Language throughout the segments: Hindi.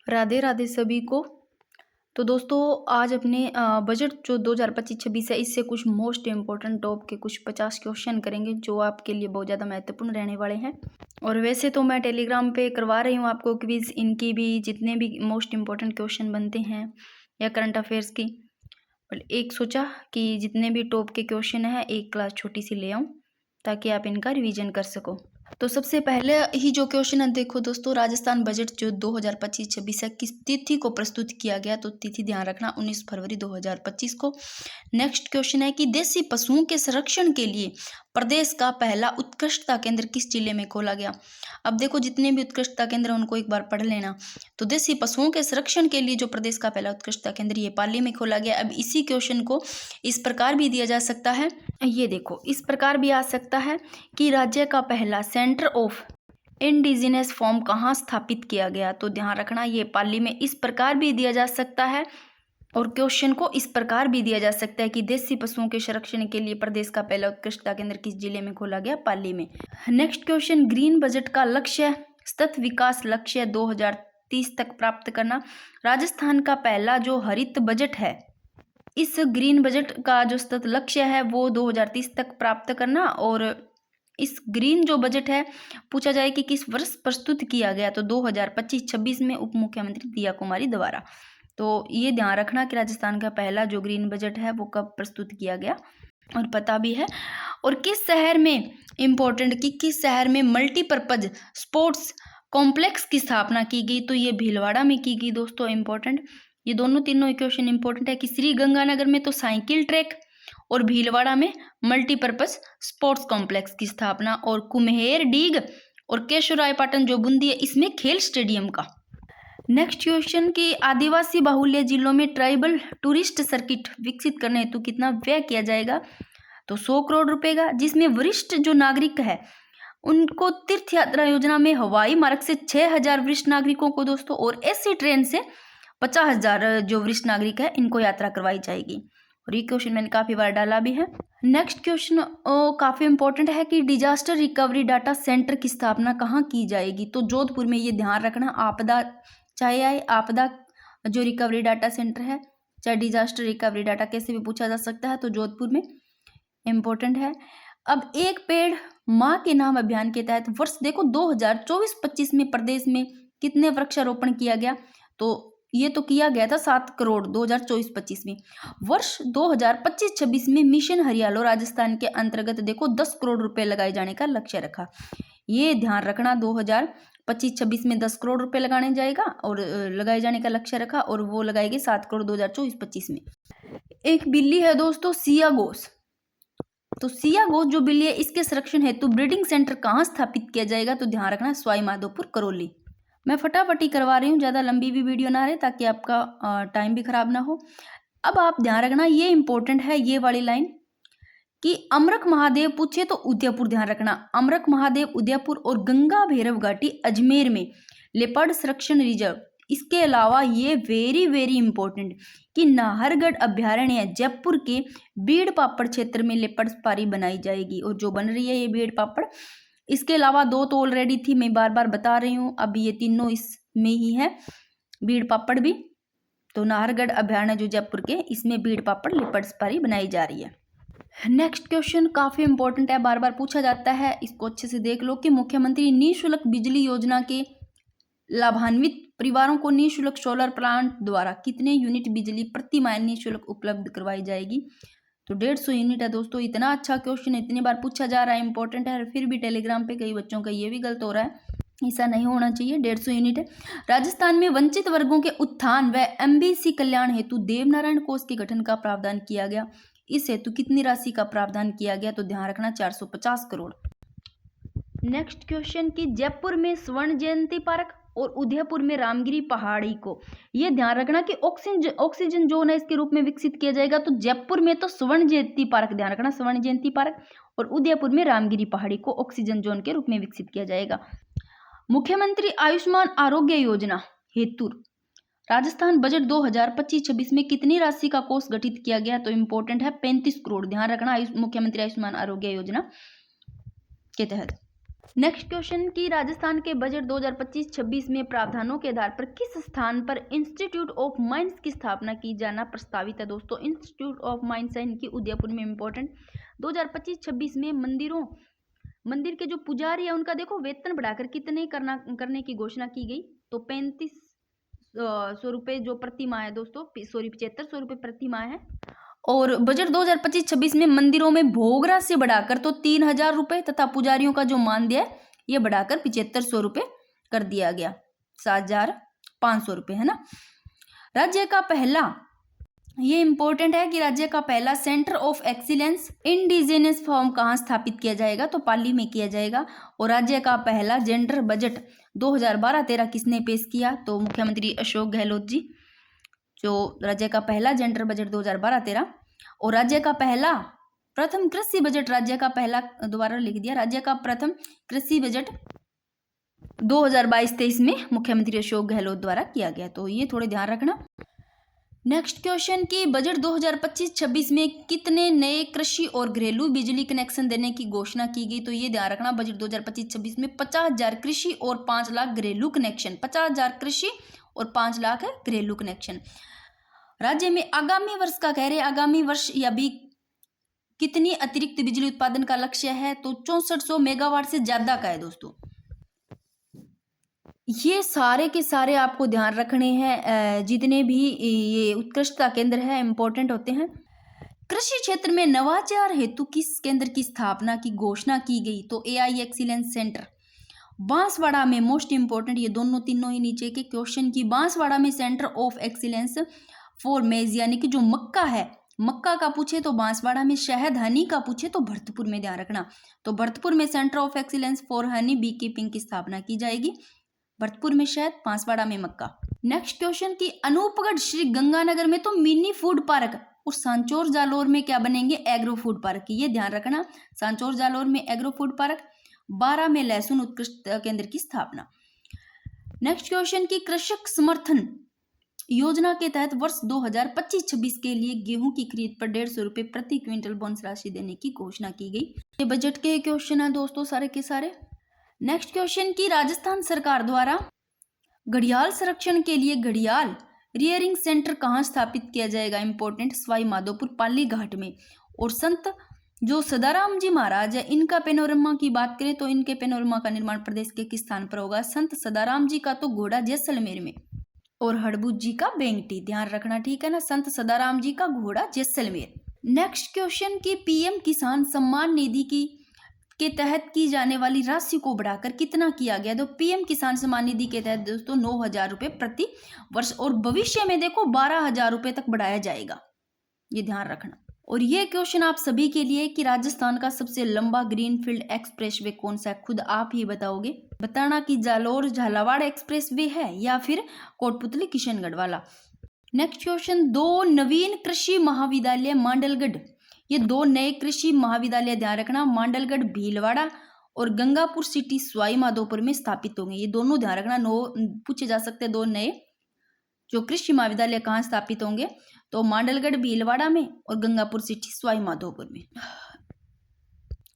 राधे राधे सभी को। तो दोस्तों आज अपने बजट जो 2025-26 है इससे कुछ मोस्ट इम्पोर्टेंट टॉप के कुछ 50 क्वेश्चन करेंगे जो आपके लिए बहुत ज़्यादा महत्वपूर्ण रहने वाले हैं। और वैसे तो मैं टेलीग्राम पे करवा रही हूँ आपको क्विज़, इनकी भी जितने भी मोस्ट इम्पोर्टेंट क्वेश्चन बनते हैं या करंट अफेयर्स की, पर एक सोचा कि जितने भी टॉप के क्वेश्चन हैं एक क्लास छोटी सी ले आऊँ ताकि आप इनका रिवीजन कर सको। तो सबसे पहले ही जो क्वेश्चन है देखो दोस्तों, राजस्थान बजट जो 2025-26 है किस तिथि को प्रस्तुत किया गया, तो तिथि ध्यान रखना 19 फरवरी 2025 को। नेक्स्ट क्वेश्चन है कि देसी पशुओं के संरक्षण के लिए प्रदेश का पहला उत्कृष्टता केंद्र किस जिले में खोला गया। अब देखो जितने भी उत्कृष्टता केंद्र हैं उनको एक बार पढ़ लेना। तो देसी पशुओं के संरक्षण के लिए जो प्रदेश का पहला उत्कृष्टता केंद्र ये पाली में खोला गया। अब इसी क्वेश्चन को इस प्रकार भी दिया जा सकता है, ये देखो इस प्रकार भी आ सकता है कि राज्य का पहला सेंटर ऑफ इंडिजिनस फॉर्म कहाँ स्थापित किया गया, तो ध्यान रखना ये पाली में। इस प्रकार भी दिया जा सकता है और क्वेश्चन को इस प्रकार भी दिया जा सकता है कि देसी पशुओं के संरक्षण के लिए प्रदेश का पहला उत्कृष्टता केंद्र किस जिले में खोला गया, पाली में। नेक्स्ट क्वेश्चन, ग्रीन बजट का लक्ष्य सतत विकास लक्ष्य 2030 तक प्राप्त करना। राजस्थान का पहला जो हरित बजट है, इस ग्रीन बजट का जो सतत लक्ष्य है वो 2030 तक प्राप्त करना। और इस ग्रीन जो बजट है पूछा जाए कि किस वर्ष प्रस्तुत किया गया, तो 2025-26 में उप मुख्यमंत्री दिया कुमारी द्वारा। तो ये ध्यान रखना कि राजस्थान का पहला जो ग्रीन बजट है वो कब प्रस्तुत किया गया और पता भी है। और किस शहर में इम्पोर्टेंट कि किस शहर में मल्टीपर्पज स्पोर्ट्स कॉम्प्लेक्स की स्थापना की गई, तो ये भीलवाड़ा में की गई दोस्तों। इम्पोर्टेंट ये दोनों तीनों क्वेश्चन इंपॉर्टेंट है कि श्री गंगानगर में तो साइकिल ट्रैक और भीलवाड़ा में मल्टीपर्पज स्पोर्ट्स कॉम्प्लेक्स की स्थापना। और कुम्हेर डीग और केशवरायपाटन जो बूंदी है इसमें खेल स्टेडियम का। नेक्स्ट क्वेश्चन कि आदिवासी बाहुल्य जिलों में ट्राइबल टूरिस्ट सर्किट विकसित करने हेतु कितना व्यय किया जाएगा, तो 100 करोड़ रुपए का, जिसमें वरिष्ठ जो नागरिक है उनको तीर्थ यात्रा योजना में हवाई मार्ग से 6000 वरिष्ठ नागरिकों को दोस्तों, और ऐसी ट्रेन से 50,000 जो वरिष्ठ नागरिक है इनको यात्रा करवाई जाएगी। और ये क्वेश्चन मैंने काफी बार डाला भी है। नेक्स्ट क्वेश्चन काफी इंपॉर्टेंट है कि डिजास्टर रिकवरी डाटा सेंटर की स्थापना कहाँ की जाएगी, तो जोधपुर में। ये ध्यान रखना, आपदा चाहे आए, आपदा जो रिकवरी डाटा सेंटर है चाहे डिजास्टर रिकवरी डाटा कैसे भी पूछा जा सकता है, तो जोधपुर में इम्पोर्टेंट है। अब एक पेड़ माँ के नाम अभियान के तहत वर्ष देखो 2024-25 में प्रदेश में कितने वृक्षारोपण किया गया, तो ये तो किया गया था 7 करोड़ 2024-25 में। वर्ष 2025-26 में मिशन हरियालो राजस्थान के अंतर्गत देखो 10 करोड़ रुपए लगाए जाने का लक्ष्य रखा। ये ध्यान रखना 2025-26 में 10 करोड़ रुपए लगाने जाएगा और लगाए जाने का लक्ष्य रखा, और वो लगाएगी 7 करोड़ 2024-25 में। एक बिल्ली है दोस्तों सिया घोष, तो सिया घोष जो बिल्ली है इसके संरक्षण हेतु ब्रीडिंग सेंटर कहाँ स्थापित किया जाएगा, तो ध्यान रखना सवाई माधोपुर करौली। मैं फटाफटी करवा रही हूँ, ज़्यादा लंबी भी वीडियो ना रहे ताकि आपका टाइम भी खराब ना हो। अब आप ध्यान रखना, ये इंपॉर्टेंट है ये वाली लाइन कि अमरक महादेव पूछे तो उदयपुर ध्यान रखना। अमरक महादेव उदयपुर और गंगा भैरव घाटी अजमेर में लेपर्ड संरक्षण रिजर्व। इसके अलावा ये वेरी वेरी इंपॉर्टेंट कि नाहरगढ़ अभ्यारण्य जयपुर के बीड़ पापड़ क्षेत्र में लेपर्ड सफारी बनाई जाएगी, और जो बन रही है ये बीड़ पापड़। इसके अलावा 2 तो ऑलरेडी थी, मैं बार बार बता रही हूँ, अब ये तीनों इसमें ही है, बीड़ पापड़ भी। तो नाहरगढ़ अभ्यारण्य जो जयपुर के, इसमें बीड़ पापड़ लेपर्ड सफारी बनाई जा रही है। नेक्स्ट क्वेश्चन काफी इंपॉर्टेंट है, बार बार पूछा जाता है, इसको अच्छे से देख लो कि मुख्यमंत्री निःशुल्क बिजली योजना के लाभान्वित परिवारों को निःशुल्क सोलर प्लांट द्वारा कितने यूनिट बिजली प्रति माह निःशुल्क उपलब्ध करवाई जाएगी, तो 150 यूनिट है दोस्तों। इतना अच्छा क्वेश्चन इतनी बार पूछा जा रहा है, इंपॉर्टेंट है, फिर भी टेलीग्राम पे कई बच्चों का ये भी गलत हो रहा है, ऐसा नहीं होना चाहिए। 150 यूनिट है। राजस्थान में वंचित वर्गों के उत्थान व एमबीसी कल्याण हेतु देवनारायण कोष के गठन का प्रावधान किया गया। इस हेतु कितनी राशि का प्रावधान किया गया, तो ध्यान रखना 450 करोड़। नेक्स्ट क्वेश्चन कि जयपुर में स्वर्ण जयंती पार्क और उदयपुर में रामगिरी पहाड़ी को, ये ध्यान रखना कि ऑक्सीजन जोन है इसके रूप में विकसित किया जाएगा। तो जयपुर में तो स्वर्ण जयंती पार्क, ध्यान रखना स्वर्ण जयंती पार्क, और उदयपुर में रामगिरी पहाड़ी को ऑक्सीजन जोन के रूप में विकसित किया जाएगा। मुख्यमंत्री आयुष्मान आरोग्य योजना हेतु राजस्थान बजट 2025-26 में कितनी राशि का कोष गठित किया गया, तो इंपॉर्टेंट है 35 करोड़। ध्यान रखना मुख्यमंत्री आयुष्मान आरोग्य योजना के तहत। नेक्स्ट क्वेश्चन की राजस्थान के बजट 2025-26 में प्रावधानों के आधार पर किस स्थान पर इंस्टीट्यूट ऑफ माइंस की स्थापना की जाना प्रस्तावित है। दोस्तों इंस्टीट्यूट ऑफ माइंस है इनकी उदयपुर में इंपॉर्टेंट। 2025-26 में मंदिर के जो पुजारी है उनका देखो वेतन बढ़ाकर कितने करने की घोषणा की गई। तो 3500 रुपये जो प्रति माह है दोस्तों, सॉरी 7500 रुपये प्रति माह है। और बजट 2025-26 में मंदिरों में भोग राशि बढ़ाकर तो 3000 रुपये तथा पुजारियों का जो मानदेय है ये बढ़ाकर 7500 रुपये कर दिया गया, 7500 रुपये है ना। राज्य का पहला, ये इंपॉर्टेंट है कि राज्य का पहला centre of excellence indigenous form कहाँ स्थापित किया जाएगा, तो पाली में किया जाएगा। और राज्य का पहला जेंडर बजट 2012-13 किसने पेश किया, तो मुख्यमंत्री अशोक गहलोत जी, जो राज्य का पहला जेंडर बजट 2012-13। और राज्य का पहला प्रथम कृषि बजट, राज्य का पहला, दोबारा लिख दिया, राज्य का प्रथम कृषि बजट 2022-23 में मुख्यमंत्री अशोक गहलोत द्वारा किया गया, तो ये थोड़े ध्यान रखना। नेक्स्ट क्वेश्चन की बजट 2025-26 में कितने नए कृषि और घरेलू बिजली कनेक्शन देने की घोषणा की गई, तो ये ध्यान रखना बजट 2025-26 में 50,000 कृषि और 5 लाख घरेलू कनेक्शन, 50,000 कृषि और 5 लाख है घरेलू कनेक्शन। राज्य में आगामी वर्ष का कह रहे, आगामी वर्ष या भी कितनी अतिरिक्त बिजली उत्पादन का लक्ष्य है, तो 6400 मेगावाट से ज्यादा का है दोस्तों। ये सारे के सारे आपको ध्यान रखने हैं, जितने भी ये उत्कृष्टता केंद्र है इंपॉर्टेंट होते हैं। कृषि क्षेत्र में नवाचार हेतु किस केंद्र की स्थापना की घोषणा की गई, तो एआई एक्सीलेंस सेंटर बांसवाड़ा में, मोस्ट इंपॉर्टेंट ये दोनों तीनों ही नीचे के क्वेश्चन की, बांसवाड़ा में सेंटर ऑफ एक्सीलेंस फॉर मेज, यानी कि जो मक्का है, मक्का का पूछे तो बांसवाड़ा में, शहद हनी का पूछे तो भरतपुर में, ध्यान रखना। तो भरतपुर में centre of excellence for honey bee keeping की स्थापना की जाएगी, भरतपुर में शहद, बांसवाड़ा में मक्का। नेक्स्ट क्वेश्चन की अनूपगढ़ श्री गंगानगर में तो मिनी फूड पार्क और सांचौर जालोर में क्या बनेंगे, एग्रो फूड पार्क, ये ध्यान रखना। सांचौर जालोर में एग्रो फूड पार्क, 12 में लहसुन उत्कृष्ट केंद्र की स्थापना। नेक्स्ट क्वेश्चन की कृषक समर्थन योजना के तहत वर्ष 2025-26 के लिए गेहूं की खरीद पर 150 रुपये प्रति क्विंटल बोनस राशि देने की घोषणा की गई। ये बजट के क्वेश्चन है दोस्तों सारे के सारे। नेक्स्ट क्वेश्चन की राजस्थान सरकार द्वारा घड़ियाल संरक्षण के लिए घड़ियाल रियरिंग सेंटर कहाँ स्थापित किया जाएगा, इंपॉर्टेंट, सवाई माधोपुर पाली घाट में। और संत जो सदाराम जी महाराज है इनका पेनोरमा की बात करें तो इनके पेनोरमा का निर्माण प्रदेश के किस स्थान पर होगा, संत सदाराम जी का तो घोड़ा जैसलमेर में, और हड़बूत जी का बेंगटी, ध्यान रखना, ठीक है ना, संत सदाराम जी का घोड़ा जैसलमेर। नेक्स्ट क्वेश्चन की पीएम किसान सम्मान निधि के तहत की जाने वाली राशि को बढ़ाकर कितना किया गया, तो पीएम किसान सम्मान निधि के तहत दोस्तों 9,000 रुपये प्रति वर्ष, और भविष्य में देखो 12,000 रुपये तक बढ़ाया जाएगा, ये ध्यान रखना। और ये क्वेश्चन आप सभी के लिए कि राजस्थान का सबसे लंबा ग्रीनफील्ड एक्सप्रेसवे कौन सा है, खुद आप ही बताओगे, बताना कि जालोर झालावाड़ एक्सप्रेसवे है या फिर कोटपुतली किशनगढ़ वाला। नेक्स्ट क्वेश्चन, 2 नवीन कृषि महाविद्यालय मांडलगढ़, ये 2 नए कृषि महाविद्यालय ध्यान रखना, मांडलगढ़ भीलवाड़ा और गंगापुर सिटी सवाई माधोपुर में स्थापित होंगे, ये दोनों ध्यान रखना। पूछे जा सकते हैं 2 नए जो कृषि महाविद्यालय कहाँ स्थापित होंगे, तो मांडलगढ़ भीलवाड़ा में और गंगापुर सिटी सवाई माधोपुर में।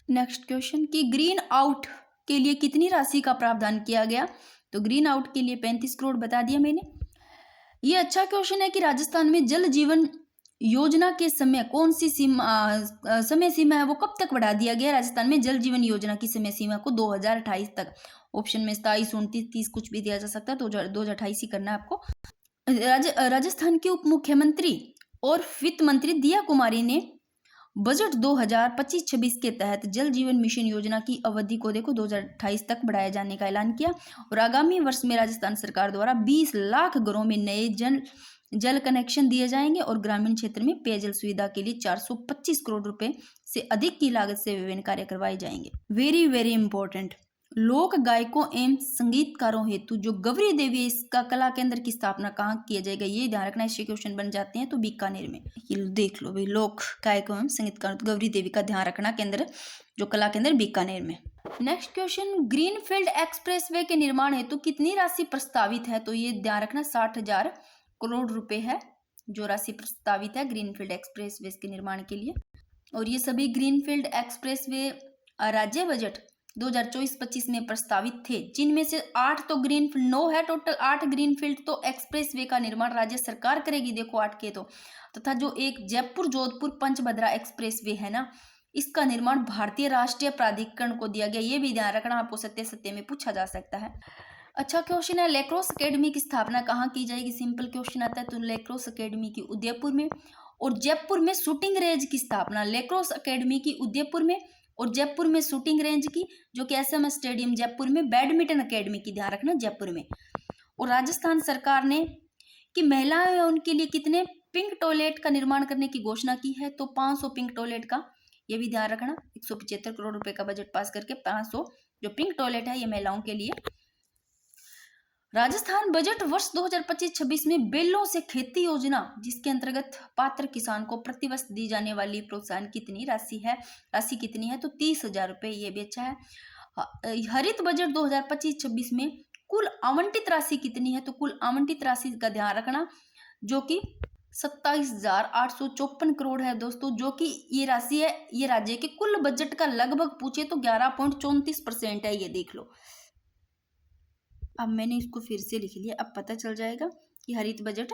नेक्स्ट क्वेश्चन की ग्रीन आउट के लिए कितनी राशि का प्रावधान किया गया, तो ग्रीन आउट के लिए 35 करोड़ बता दिया मैंने। ये अच्छा क्वेश्चन है कि राजस्थान में जल जीवन योजना के समय कौन सी समय सीमा है वो कब तक बढ़ा दिया गया, राजस्थान में जल जीवन योजना की समय सीमा को 2028 तक, ऑप्शन में 27, 29, 30 कुछ भी दिया जा सकता है, तो 2028 ही करना है आपको। राजस्थान के उप मुख्यमंत्री और वित्त मंत्री दिया कुमारी ने बजट 2025-26 के तहत जल जीवन मिशन योजना की अवधि को देखो 2028 तक बढ़ाए जाने का ऐलान किया, और आगामी वर्ष में राजस्थान सरकार द्वारा 20 लाख घरों में नए जल कनेक्शन दिए जाएंगे, और ग्रामीण क्षेत्र में पेयजल सुविधा के लिए 425 करोड़ रुपए से अधिक की लागत से विभिन्न कार्य करवाए जाएंगे। वेरी वेरी इंपॉर्टेंट, लोक गायकों एवं संगीतकारों हेतु जो गौरी देवी इसका कला केंद्र की स्थापना कहाँ किया जाएगा, ये ध्यान रखना, इससे क्वेश्चन बन जाते हैं, तो बीकानेर में। ये देख लो भाई, लोक गायकों एवं संगीतकारों गौरी देवी का ध्यान रखना, केंद्र जो कला केंद्र बीकानेर में। नेक्स्ट क्वेश्चन, ग्रीनफील्ड एक्सप्रेसवे के निर्माण हेतु कितनी राशि प्रस्तावित है, तो ये ध्यान रखना 60,000 करोड़ रुपए है जो राशि प्रस्तावित है ग्रीनफील्ड एक्सप्रेसवे के निर्माण के लिए। और ये सभी ग्रीनफील्ड एक्सप्रेसवे राज्य बजट 2024-25 में प्रस्तावित थे, जिनमें से 8 तो ग्रीनफील्ड 9 है टोटल, 8 ग्रीनफील्ड तो एक्सप्रेसवे का निर्माण राज्य सरकार करेगी, देखो 8 के तो, तथा जो एक जयपुर जोधपुर पंचभद्रा एक्सप्रेसवे है ना, इसका निर्माण भारतीय राष्ट्रीय प्राधिकरण को दिया गया। ये भी ध्यान रखना, आपको सत्य सत्य में पूछा जा सकता है। अच्छा क्वेश्चन है, लैक्रोस एकेडमी की स्थापना कहाँ की जाएगी? सिंपल क्वेश्चन आता है, तो लैक्रोस एकेडमी की उदयपुर में। और जयपुर में शूटिंग रेंज की स्थापना, लैक्रोस एकेडमी की उदयपुर में, और जयपुर में शूटिंग रेंज की जो कि एसएम स्टेडियम जयपुर में, बैडमिंटन एकेडमी की ध्यान रखना जयपुर में। और राजस्थान सरकार ने कि महिलाएं उनके लिए कितने पिंक टॉयलेट का निर्माण करने की घोषणा की है, तो 500 पिंक टॉयलेट का, ये भी ध्यान रखना। 175 करोड़ रुपए का बजट पास करके 500 जो पिंक टॉयलेट है ये महिलाओं के लिए। राजस्थान बजट वर्ष 2025-26 में बेलों से खेती योजना, जिसके अंतर्गत पात्र किसान को प्रतिवर्ष दी जाने वाली प्रोत्साहन कितनी राशि है, राशि कितनी है, तो 30,000 रुपये, ये भी अच्छा है। हरित बजट 2025-26 में कुल आवंटित राशि कितनी है, तो कुल आवंटित राशि का ध्यान रखना जो कि 27,854 करोड़ है दोस्तों, जो कि ये राशि है, ये राज्य के कुल बजट का लगभग पूछे तो 11.34% है, ये देख लो। अब मैंने इसको फिर से लिख लिया, अब पता चल जाएगा कि हरित बजट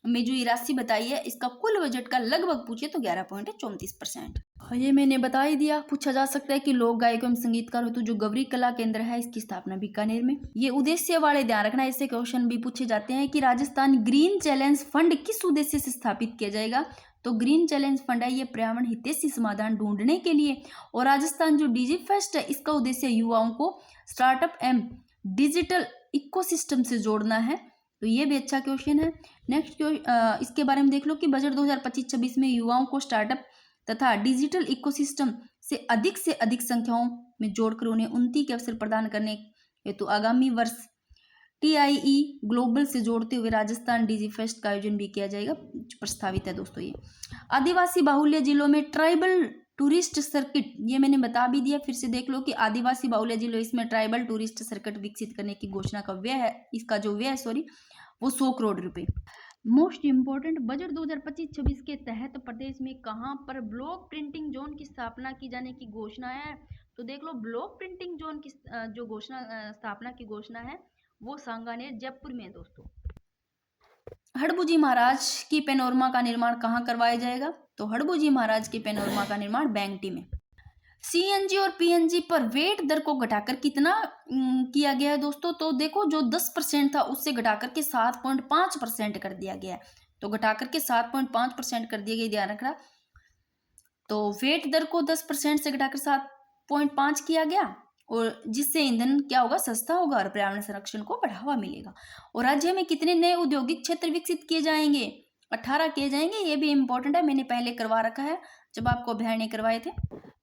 में जो ये राशि बताई है इसका कुल बजट का लगभग पूछे तो 11.34%। ये मैंने बता ही दिया। पूछा जा सकता है कि लोक गायक एवं संगीतकार हेतु जो गौरी कला केंद्र है इसकी स्थापना बीकानेर में। ये उद्देश्य वाले ध्यान रखना, ऐसे क्वेश्चन भी पूछे जाते हैं कि राजस्थान ग्रीन चैलेंज फंड किस उद्देश्य से स्थापित किया जाएगा, तो ग्रीन चैलेंज फंड है ये पर्यावरण हितैषी समाधान ढूंढने के लिए। और राजस्थान जो डिजिफेस्ट है इसका उद्देश्य युवाओं को स्टार्टअप एवं डिजिटल इकोसिस्टम से जोड़ना है, तो ये भी अच्छा क्वेश्चन है। नेक्स्ट इसके बारे में देख लो कि बजट 2025-26 में युवाओं को स्टार्टअप तथा डिजिटल इकोसिस्टम से अधिक संख्याओं में जोड़कर उन्हें उन्नति के अवसर प्रदान करने हेतु आगामी वर्ष TIE ग्लोबल से जोड़ते हुए राजस्थान डिजिफेस्ट का आयोजन भी किया जाएगा, प्रस्तावित है दोस्तों। ये आदिवासी बाहुल्य जिलों में ट्राइबल टूरिस्ट सर्किट, ये मैंने बता भी दिया, फिर से देख लो कि आदिवासी बाहुल्य जिलों इसमें ट्राइबल टूरिस्ट सर्किट विकसित करने की घोषणा का व्यय है, इसका जो व्यय है वो 100 करोड़ रुपए। मोस्ट इंपोर्टेंट, बजट 2025-26 के तहत प्रदेश में कहां पर ब्लॉक प्रिंटिंग जोन की स्थापना की जाने की घोषणा है, तो देख लो ब्लॉक प्रिंटिंग जोन की जो स्थापना की घोषणा है वो सांगानेर जयपुर में दोस्तों। हड़बूजी महाराज की पेनोरमा का निर्माण कहाँ करवाया जाएगा, तो हड़बूजी महाराज की पेनोरमा का निर्माण बैंगटी में। CNG और PNG पर वेट दर को घटाकर कितना किया गया है दोस्तों, तो देखो जो 10% था उससे घटाकर के 7.5% कर दिया गया है, तो घटाकर के 7.5% कर दिया गया, ध्यान रखना। तो वेट दर को 10% से घटाकर 7.5 किया गया, और जिससे ईंधन क्या होगा, सस्ता होगा और पर्यावरण संरक्षण को बढ़ावा मिलेगा। और राज्य में कितने नए औद्योगिक क्षेत्र विकसित किए जाएंगे, 18 किए जाएंगे, ये भी इंपॉर्टेंट है, मैंने पहले करवा रखा है जब आपको अभ्यारण्य करवाए थे।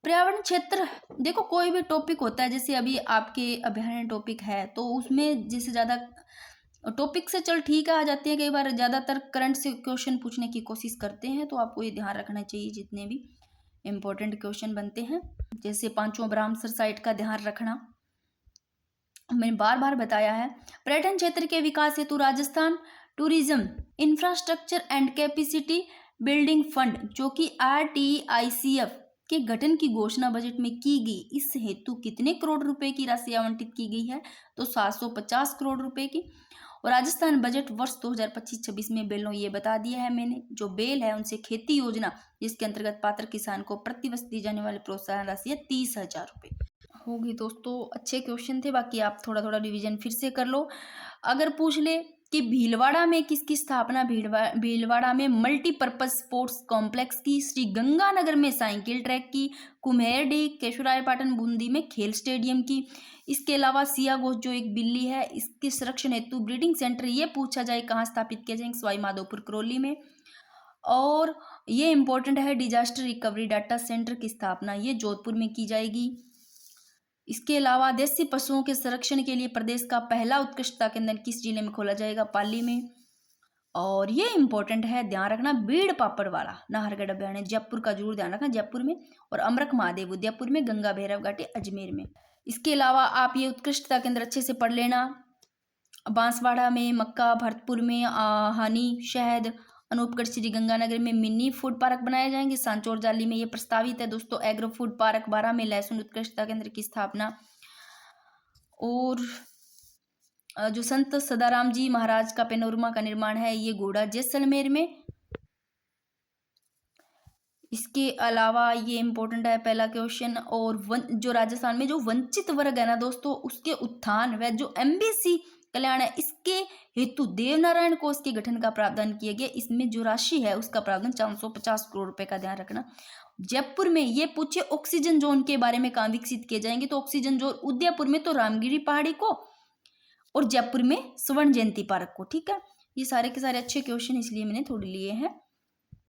पर्यावरण क्षेत्र, देखो कोई भी टॉपिक होता है, जैसे अभी आपके अभ्यारण्य टॉपिक है तो उसमें जैसे ज़्यादा टॉपिक से चल ठीक है आ जाते हैं, कई बार ज़्यादातर करंट से क्वेश्चन पूछने की कोशिश करते हैं, तो आपको ये ध्यान रखना चाहिए जितने भी इम्पोर्टेंट क्वेश्चन बनते हैं। जैसे पांचों ब्राह्मसर साइट का ध्यान रखना, मैंने बार बार बताया है। पर्यटन क्षेत्र के विकास हेतु Rajasthan tourism infrastructure and capacity building fund जो कि RTICF के गठन की घोषणा बजट में की गई, इस हेतु कितने करोड़ रुपए की राशि आवंटित की गई है, तो 750 करोड़ रुपए की। और राजस्थान बजट वर्ष 2025-26 में बेलों, ये बता दिया है मैंने, जो बेल है उनसे खेती योजना जिसके अंतर्गत पात्र किसान को प्रतिवर्ष दी जाने वाली प्रोत्साहन राशि है 30,000 रुपये होगी दोस्तों। अच्छे क्वेश्चन थे, बाकी आप थोड़ा थोड़ा रिवीजन फिर से कर लो। अगर पूछ ले कि भीलवाड़ा में किसकी स्थापना, भीलवाड़ा में मल्टीपर्पज स्पोर्ट्स कॉम्प्लेक्स की, श्री गंगानगर में साइकिल ट्रैक की, कुम्हेरडी केशवरायपाटन बूंदी में खेल स्टेडियम की। इसके अलावा सियागोस जो एक बिल्ली है इसके संरक्षण हेतु ब्रीडिंग सेंटर, ये पूछा जाए कहाँ स्थापित किया जाएंगे, सवाई माधोपुर करौली में। और ये इंपॉर्टेंट है, डिजास्टर रिकवरी डाटा सेंटर की स्थापना ये जोधपुर में की जाएगी। इसके अलावा देसी पशुओं के संरक्षण के लिए प्रदेश का पहला उत्कृष्टता केंद्र किस जिले में खोला जाएगा, पाली में। और ये इंपॉर्टेंट है, ध्यान रखना, बीड़ पापड़वाड़ा नाहरगढ़ अभ्यारण्य जयपुर का जरूर ध्यान रखना, जयपुर में। और अमरक महादेव उदयपुर में, गंगा भैरव घाटी अजमेर में। इसके अलावा आप ये उत्कृष्टता केंद्र अच्छे से पढ़ लेना, बांसवाड़ा में, मक्का भरतपुर में हनी शहद, अनूपगढ़ श्री गंगानगर में मिनी फूड पार्क बनाए जाएंगे, सांचौर जाली में ये प्रस्तावित है दोस्तों। एग्रो फूड पार्क 12 में लहसुन उत्कृष्टता केंद्र की स्थापना। और जो संत सदाराम जी महाराज का पेनोरमा का निर्माण है ये घोड़ा जैसलमेर में। इसके अलावा ये इम्पोर्टेंट है पहला क्वेश्चन। और जो राजस्थान में जो वंचित वर्ग है ना दोस्तों, उसके उत्थान व जो एमबीसी कल्याण है, इसके हेतु देवनारायण कोष के गठन का प्रावधान किया गया। इसमें जो राशि है उसका प्रावधान 450 करोड़ रुपए का, ध्यान रखना। जयपुर में ये पूछे ऑक्सीजन जोन के बारे में कहाँ विकसित किए जाएंगे, तो ऑक्सीजन जोन उदयपुर में तो रामगिरी पहाड़ी को, और जयपुर में स्वर्ण जयंती पार्क को। ठीक है, ये सारे के सारे अच्छे क्वेश्चन इसलिए मैंने थोड़े लिए हैं।